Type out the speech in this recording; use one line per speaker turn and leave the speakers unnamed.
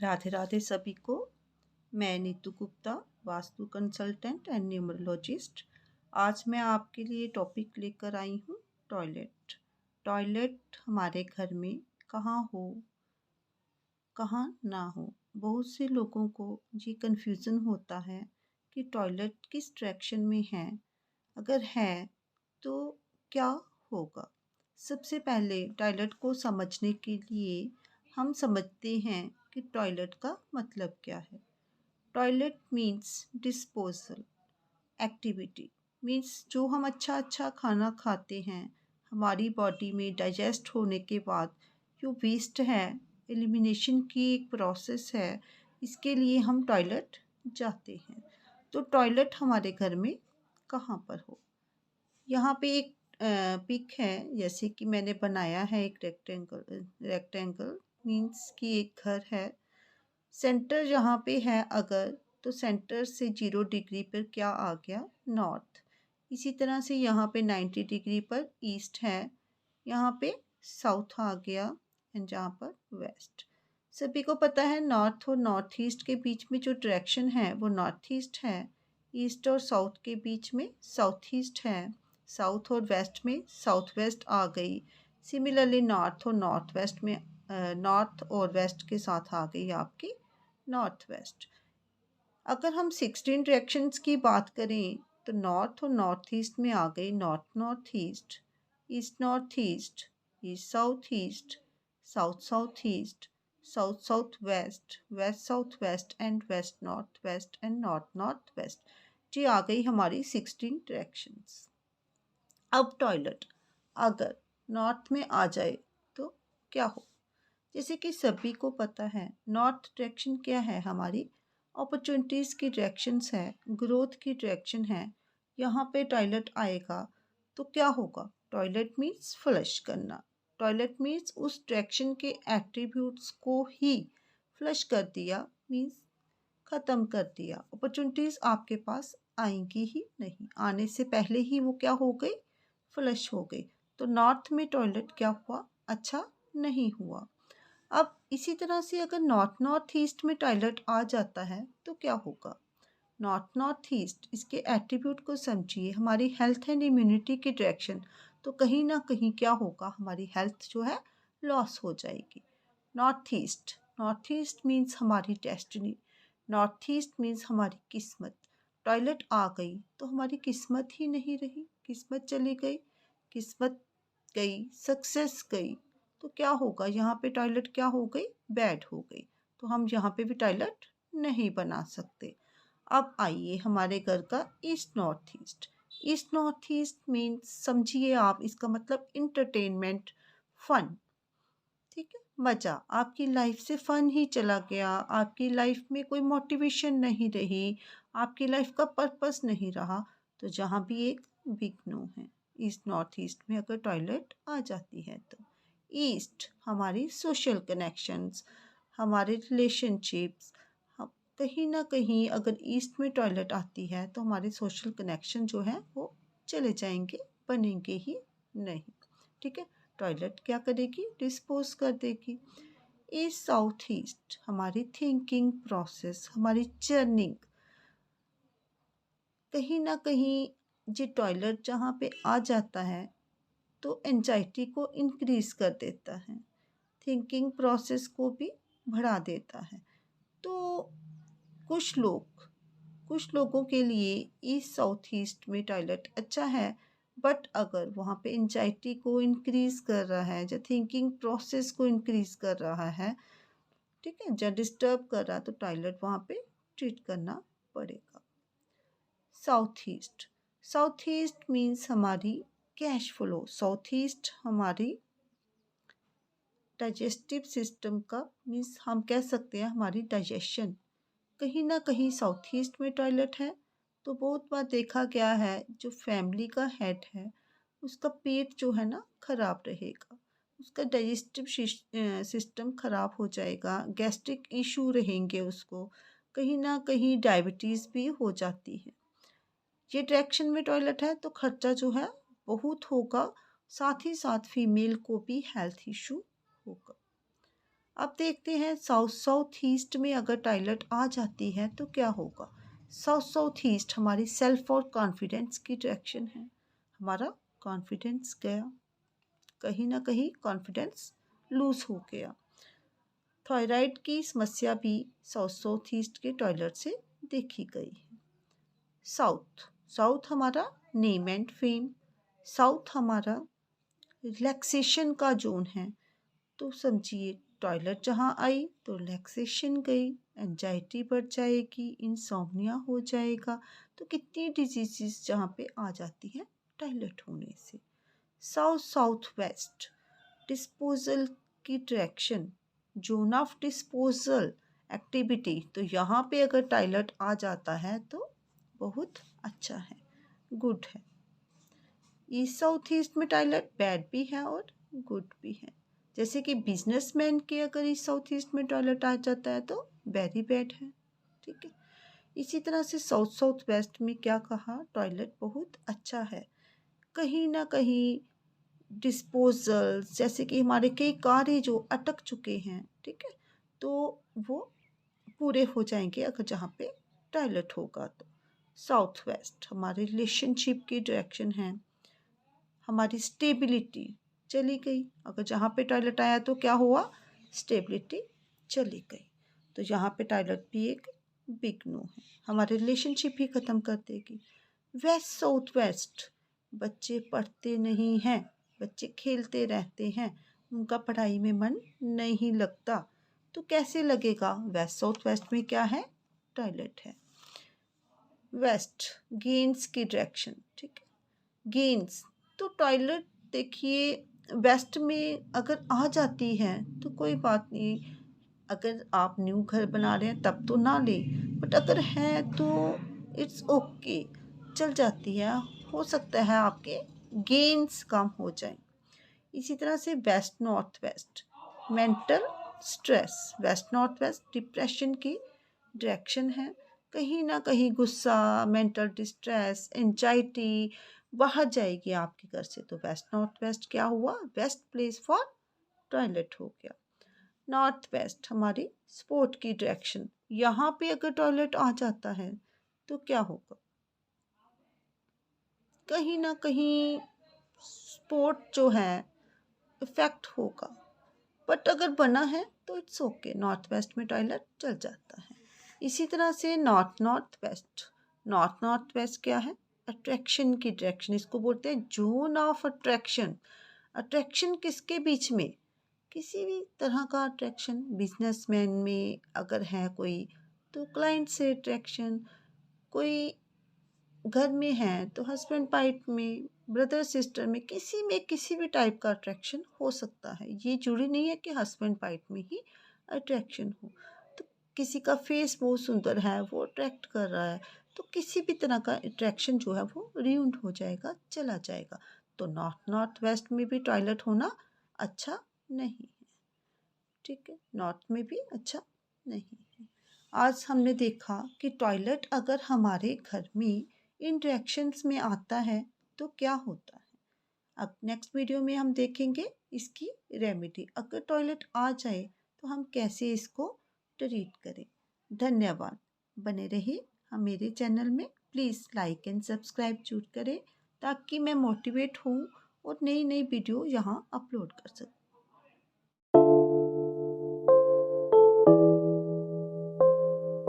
राधे राधे सभी को। मैं Neetu Gupta, vastu consultant and numerologist. आज मैं आपके लिए टॉपिक लेकर आई हूँ टॉयलेट। टॉयलेट हमारे घर में कहाँ हो, कहाँ ना हो। बहुत से लोगों को ये कन्फ्यूज़न होता है कि टॉयलेट किस डायरेक्शन में है, अगर है तो क्या होगा। सबसे पहले टॉयलेट को समझने के लिए हम समझते हैं कि टॉयलेट का मतलब क्या है। Toilet means disposal activity, means जो हम अच्छा अच्छा खाना खाते हैं, हमारी बॉडी में डाइजेस्ट होने के बाद जो वेस्ट है, एलिमिनेशन की एक प्रोसेस है, इसके लिए हम टॉयलेट जाते हैं। तो टॉयलेट हमारे घर में कहाँ पर हो। यहाँ पे एक पिक है, जैसे कि मैंने बनाया है एक रेक्टेंगल मीन्स कि एक घर है। सेंटर जहाँ पे है अगर, तो सेंटर से 0 डिग्री पर क्या आ गया, नॉर्थ। इसी तरह से यहाँ पे 90 डिग्री पर ईस्ट है, यहाँ पे साउथ आ गया, एंड जहाँ पर वेस्ट। सभी को पता है नॉर्थ और नॉर्थ ईस्ट के बीच में जो डायरेक्शन है वो नॉर्थ ईस्ट है। ईस्ट और साउथ के बीच में साउथ ईस्ट है। साउथ और वेस्ट में साउथ वेस्ट आ गई। सिमिलरली नॉर्थ और नॉर्थ वेस्ट में नॉर्थ और वेस्ट के साथ आ गई आपकी नॉर्थ वेस्ट। अगर हम 16 डायरेक्शंस की बात करें तो नॉर्थ और नॉर्थ ईस्ट में आ गई north north east, east north east, east south east, south south east, south south west, west south west and west north west and north north west. जी आ गई हमारी 16 डायरेक्शंस। अब टॉयलेट अगर नॉर्थ में आ जाए तो क्या हो। जैसे कि सभी को पता है नॉर्थ डायरेक्शन क्या है, हमारी अपॉर्चुनिटीज़ की डायरेक्शंस है, ग्रोथ की डायरेक्शन है। यहाँ पे टॉयलेट आएगा तो क्या होगा। टॉयलेट मीन्स फ्लश करना। टॉयलेट मीन्स उस डायरेक्शन के एट्रीब्यूट्स को ही फ्लश कर दिया, मीन्स ख़त्म कर दिया। अपॉर्चुनिटीज़ आपके पास आएंगी ही नहीं, आने से पहले ही वो क्या हो गई, फ्लश हो गई। तो नॉर्थ में टॉयलेट क्या हुआ, अच्छा नहीं हुआ। अब इसी तरह से अगर नॉर्थ नॉर्थ ईस्ट में टॉयलेट आ जाता है तो क्या होगा। नॉर्थ नॉर्थ ईस्ट, इसके एट्रीब्यूट को समझिए, हमारी हेल्थ एंड इम्यूनिटी की डायरेक्शन। तो कहीं ना कहीं क्या होगा, हमारी हेल्थ जो है लॉस हो जाएगी। नॉर्थ ईस्ट मीन्स हमारी डेस्टिनी। नॉर्थ ईस्ट मीन्स हमारी किस्मत। टॉयलेट आ गई तो हमारी किस्मत ही नहीं रही, किस्मत चली गई, किस्मत गई, सक्सेस गई। तो क्या होगा, यहाँ पे टॉयलेट क्या हो गई, बैड हो गई। तो हम यहाँ पे भी टॉयलेट नहीं बना सकते। अब आइए हमारे घर का east north east. East north east means समझिए आप, इसका मतलब इंटरटेनमेंट, फन। ठीक है, मज़ा, आपकी लाइफ से फ़न ही चला गया, आपकी लाइफ में कोई मोटिवेशन नहीं रही, आपकी लाइफ का पर्पस नहीं रहा। तो जहाँ भी एक बिग नो है, ईस्ट नॉर्थ ईस्ट में अगर टॉयलेट आ जाती है तो। ईस्ट हमारी सोशल कनेक्शंस, हमारे रिलेशनशिप्स, हम कहीं ना कहीं अगर ईस्ट में टॉयलेट आती है तो हमारे सोशल कनेक्शन जो है वो चले जाएंगे, बनेंगे ही नहीं। ठीक है, टॉयलेट क्या करेगी, डिस्पोज कर देगी। ईस्ट साउथ ईस्ट हमारी थिंकिंग प्रोसेस, हमारी जर्निंग, कहीं ना कहीं जो टॉयलेट जहाँ पे आ जाता है तो एंजाइटी को इंक्रीज कर देता है, थिंकिंग प्रोसेस को भी बढ़ा देता है। तो कुछ लोगों के लिए ईस्ट साउथ ईस्ट में टॉयलेट अच्छा है, बट अगर वहाँ पे एंजाइटी को इंक्रीज कर रहा है, या थिंकिंग प्रोसेस को इंक्रीज कर रहा है, ठीक है, या डिस्टर्ब कर रहा है, तो टॉयलेट वहाँ पे ट्रीट करना पड़ेगा। साउथ ईस्ट मीन्स हमारी कैश फ्लो। साउथ ईस्ट हमारी डाइजेस्टिव सिस्टम का, मीन्स हम कह सकते हैं हमारी डाइजेशन। कहीं ना कहीं साउथ ईस्ट में टॉयलेट है तो बहुत बार देखा गया है जो फैमिली का हेड है उसका पेट जो है ना खराब रहेगा, उसका डाइजेस्टिव सिस्टम खराब हो जाएगा, गैस्ट्रिक इशू रहेंगे उसको, कहीं ना कहीं डायबिटीज़ भी हो जाती है। ये डायरेक्शन में टॉयलेट है तो खर्चा जो है बहुत होगा, साथ ही साथ फीमेल को भी हेल्थ इशू होगा। अब देखते हैं साउथ साउथ ईस्ट में अगर टॉयलेट आ जाती है तो क्या होगा। साउथ साउथ ईस्ट हमारी सेल्फ और कॉन्फिडेंस की डायरेक्शन है। हमारा कॉन्फिडेंस गया, कहीं ना कहीं कॉन्फिडेंस लूज हो गया। थायराइड की समस्या भी साउथ साउथ ईस्ट के टॉयलेट से देखी गई है। साउथ साउथ हमारा नेम एंड फेम, साउथ हमारा रिलैक्सेशन का जोन है। तो समझिए टॉयलेट जहाँ आई तो रिलैक्सेशन गई, एंजाइटी बढ़ जाएगी, इंसोम्निया हो जाएगा। तो कितनी डिजीजेस जहाँ पे आ जाती हैं टॉयलेट होने से। साउथ साउथ वेस्ट डिस्पोजल की direction, zone of disposal activity. तो यहाँ पे अगर टॉयलेट आ जाता है तो बहुत अच्छा है, गुड है। ईस्ट साउथ ईस्ट में टॉयलेट बैड भी है और गुड भी है। जैसे कि बिजनेसमैन के अगर ईस्ट साउथ ईस्ट में टॉयलेट आ जाता है तो वेरी बैड है, ठीक है। इसी तरह से साउथ साउथ वेस्ट में क्या कहा, टॉयलेट बहुत अच्छा है। कहीं ना कहीं डिस्पोजल, जैसे कि हमारे कई कार्य जो अटक चुके हैं, ठीक है, तो वो पूरे हो जाएंगे अगर जहाँ पे टॉयलेट होगा तो। साउथ वेस्ट हमारे रिलेशनशिप की डायरेक्शन है। हमारी स्टेबिलिटी चली गई, अगर जहाँ पे टॉयलेट आया तो क्या हुआ, स्टेबिलिटी चली गई। तो यहाँ पे टॉयलेट भी एक बिग नो है, हमारे रिलेशनशिप ही ख़त्म कर देगी। वेस्ट साउथ वेस्ट बच्चे पढ़ते नहीं हैं, बच्चे खेलते रहते हैं, उनका पढ़ाई में मन नहीं लगता। तो कैसे लगेगा, वेस्ट साउथ वेस्ट में क्या है, टॉयलेट है। वेस्ट गेन्स की डायरेक्शन, ठीक है, गेन्स। तो टॉयलेट देखिए वेस्ट में अगर आ जाती है तो कोई बात नहीं, अगर आप न्यू घर बना रहे हैं तब तो ना लें, बट अगर है तो इट्स ओके, चल जाती है। हो सकता है आपके गेन्स कम हो जाएं। इसी तरह से waste north waste mental stress, waste north waste depression की डायरेक्शन है। कहीं ना कहीं गुस्सा, मेंटल डिस्ट्रेस, एंजाइटी बाहर जाएगी आपके घर से। तो वेस्ट नॉर्थ वेस्ट क्या हुआ, बेस्ट प्लेस फॉर टॉयलेट हो गया। नॉर्थ वेस्ट हमारी स्पोर्ट की डायरेक्शन, यहाँ पे अगर टॉयलेट आ जाता है तो क्या होगा, कहीं ना कहीं स्पोर्ट जो है इफेक्ट होगा। बट अगर बना है तो इट्स ओके, नॉर्थ वेस्ट में टॉयलेट चल जाता है। इसी तरह से north north waste, north north waste क्या है, अट्रैक्शन की डायरेक्शन, इसको बोलते हैं जोन ऑफ अट्रैक्शन। अट्रैक्शन किसके बीच में, किसी भी तरह का अट्रैक्शन, बिजनेसमैन में अगर है कोई तो क्लाइंट से अट्रैक्शन, कोई घर में है तो हस्बैंड वाइफ में, ब्रदर सिस्टर में, किसी भी टाइप का अट्रैक्शन हो सकता है। ये जरूरी नहीं है कि हस्बैंड वाइफ में ही अट्रैक्शन हो। तो किसी का फेस बहुत सुंदर है, वो अट्रैक्ट कर रहा है, तो किसी भी तरह का अट्रैक्शन जो है वो रियूंड हो जाएगा, चला जाएगा। तो नॉर्थ नॉर्थ वेस्ट में भी टॉयलेट होना अच्छा नहीं है, ठीक है, नॉर्थ में भी अच्छा नहीं है। आज हमने देखा कि टॉयलेट अगर हमारे घर में इंटरेक्शंस में आता है तो क्या होता है। अब नेक्स्ट वीडियो में हम देखेंगे इसकी रेमेडी, अगर टॉयलेट आ जाए तो हम कैसे इसको ट्रीट करें। धन्यवाद, बने रहिए हम मेरे चैनल में। प्लीज़ लाइक एंड सब्सक्राइब जरूर करें ताकि मैं मोटिवेट हूँ और नई नई वीडियो यहाँ अपलोड कर सकूँ।